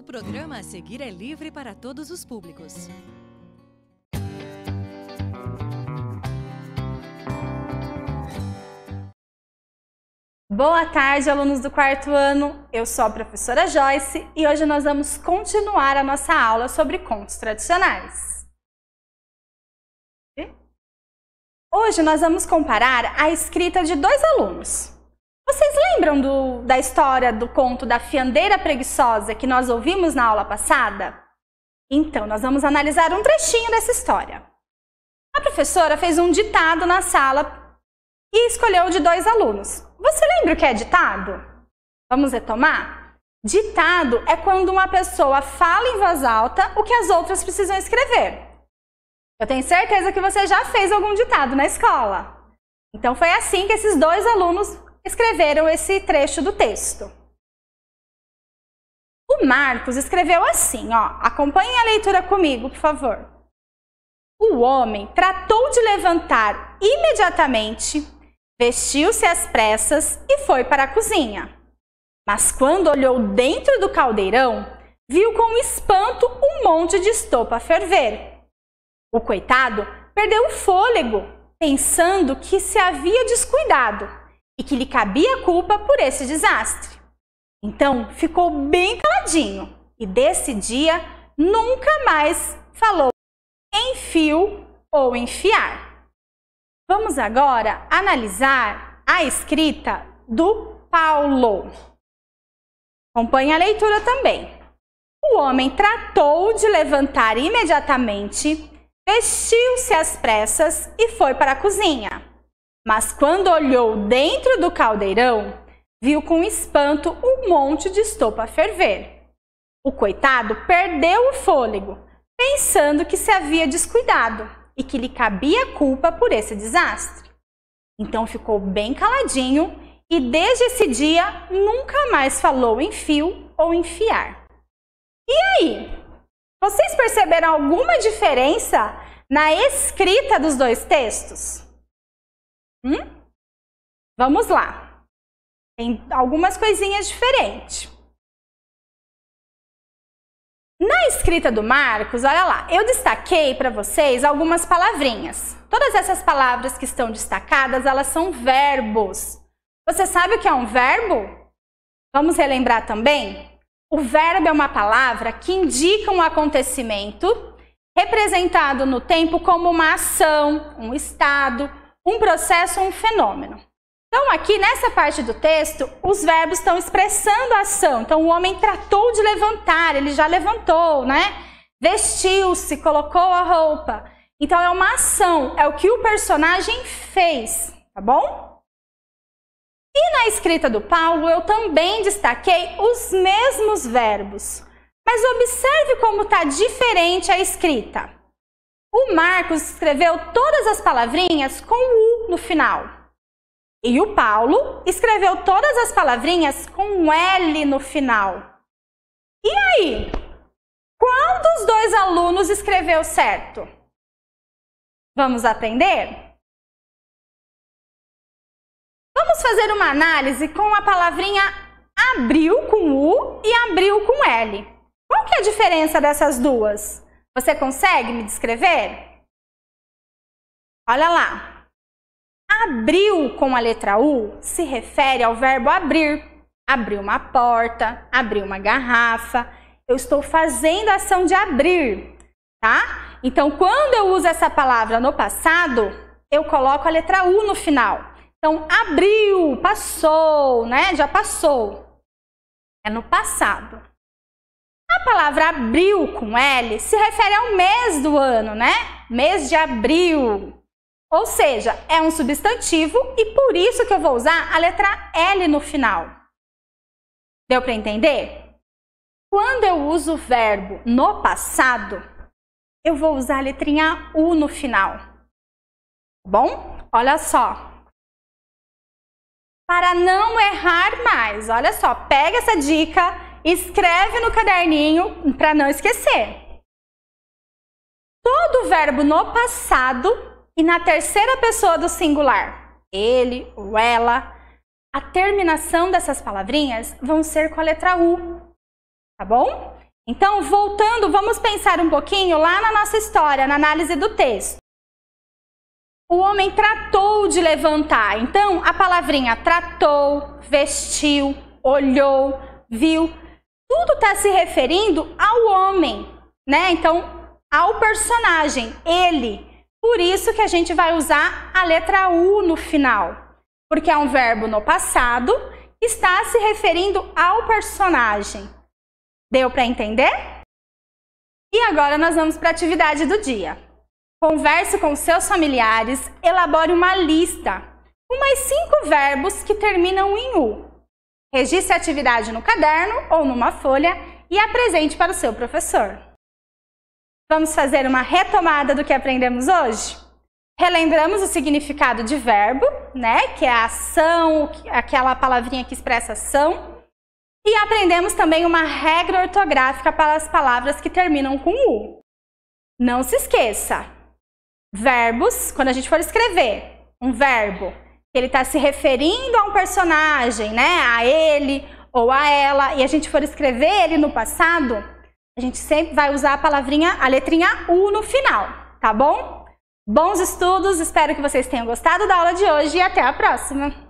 programa a seguir é livre para todos os públicos. Boa tarde, alunos do quarto ano. Eu sou a professora Joyce e hoje nós vamos continuar a nossa aula sobre contos tradicionais. Hoje nós vamos comparar a escrita de dois alunos. Vocês lembram da história do conto da fiandeira preguiçosa que nós ouvimos na aula passada? Então, nós vamos analisar um trechinho dessa história. A professora fez um ditado na sala e escolheu de dois alunos. Você lembra o que é ditado? Vamos retomar? Ditado é quando uma pessoa fala em voz alta o que as outras precisam escrever. Eu tenho certeza que você já fez algum ditado na escola. Então, foi assim que esses dois alunos escreveram esse trecho do texto. O Marcos escreveu assim, ó. Acompanhem a leitura comigo, por favor. O homem tratou de levantar imediatamente, vestiu-se às pressas e foi para a cozinha. Mas quando olhou dentro do caldeirão, viu com espanto um monte de estopa a ferver. O coitado perdeu o fôlego, pensando que se havia descuidado e que lhe cabia culpa por esse desastre. Então ficou bem caladinho e desse dia nunca mais falou em fio ou enfiar. Vamos agora analisar a escrita do Paulo. Acompanhe a leitura também. O homem tratou de levantar imediatamente, vestiu-se às pressas e foi para a cozinha. Mas quando olhou dentro do caldeirão, viu com espanto um monte de estopa a ferver. O coitado perdeu o fôlego, pensando que se havia descuidado e que lhe cabia culpa por esse desastre. Então ficou bem caladinho e desde esse dia nunca mais falou em fio ou enfiar. E aí? Vocês perceberam alguma diferença na escrita dos dois textos? Vamos lá. Tem algumas coisinhas diferentes. Na escrita do Marcos, olha lá, eu destaquei para vocês algumas palavrinhas. Todas essas palavras que estão destacadas, elas são verbos. Você sabe o que é um verbo? Vamos relembrar também? O verbo é uma palavra que indica um acontecimento representado no tempo como uma ação, um estado, um processo ou um fenômeno. Então, aqui nessa parte do texto, os verbos estão expressando a ação. Então, o homem tratou de levantar, ele já levantou, né? Vestiu-se, colocou a roupa. Então, é uma ação, é o que o personagem fez, tá bom? E na escrita do Paulo, eu também destaquei os mesmos verbos. Mas observe como está diferente a escrita. O Marcos escreveu todas as palavrinhas com U no final. E o Paulo escreveu todas as palavrinhas com L no final. E aí? Qual dos dois alunos escreveu certo? Vamos aprender? Vamos fazer uma análise com a palavrinha abril com U e abril com L. Qual que é a diferença dessas duas? Você consegue me descrever? Olha lá. Abril com a letra U se refere ao verbo abrir. Abrir uma porta, abrir uma garrafa. Eu estou fazendo a ação de abrir, tá? Então, quando eu uso essa palavra no passado, eu coloco a letra U no final. Então, abriu, passou, né? Já passou. É no passado. A palavra abril com L se refere ao mês do ano, né? Mês de abril. Ou seja, é um substantivo e por isso que eu vou usar a letra L no final. Deu para entender? Quando eu uso o verbo no passado, eu vou usar a letrinha U no final. Tá bom? Olha só. Para não errar mais, olha só, pega essa dica, escreve no caderninho para não esquecer. Todo verbo no passado e na terceira pessoa do singular, ele ou ela, a terminação dessas palavrinhas vão ser com a letra U, tá bom? Então, voltando, vamos pensar um pouquinho lá na nossa história, na análise do texto. O homem tratou de levantar. Então, a palavrinha tratou, vestiu, olhou, viu, tudo está se referindo ao homem, né? Então, ao personagem, ele. Por isso que a gente vai usar a letra U no final, porque é um verbo no passado que está se referindo ao personagem. Deu para entender? E agora nós vamos para a atividade do dia. Converse com seus familiares, elabore uma lista com mais 5 verbos que terminam em U. Registre a atividade no caderno ou numa folha e apresente para o seu professor. Vamos fazer uma retomada do que aprendemos hoje? Relembramos o significado de verbo, né? Que é a ação, aquela palavrinha que expressa ação. E aprendemos também uma regra ortográfica para as palavras que terminam com U. Não se esqueça, verbos, quando a gente for escrever um verbo, ele está se referindo a um personagem, né? A ele ou a ela, e a gente for escrever ele no passado, a gente sempre vai usar a palavrinha, a letrinha U no final, tá bom? Bons estudos, espero que vocês tenham gostado da aula de hoje e até a próxima!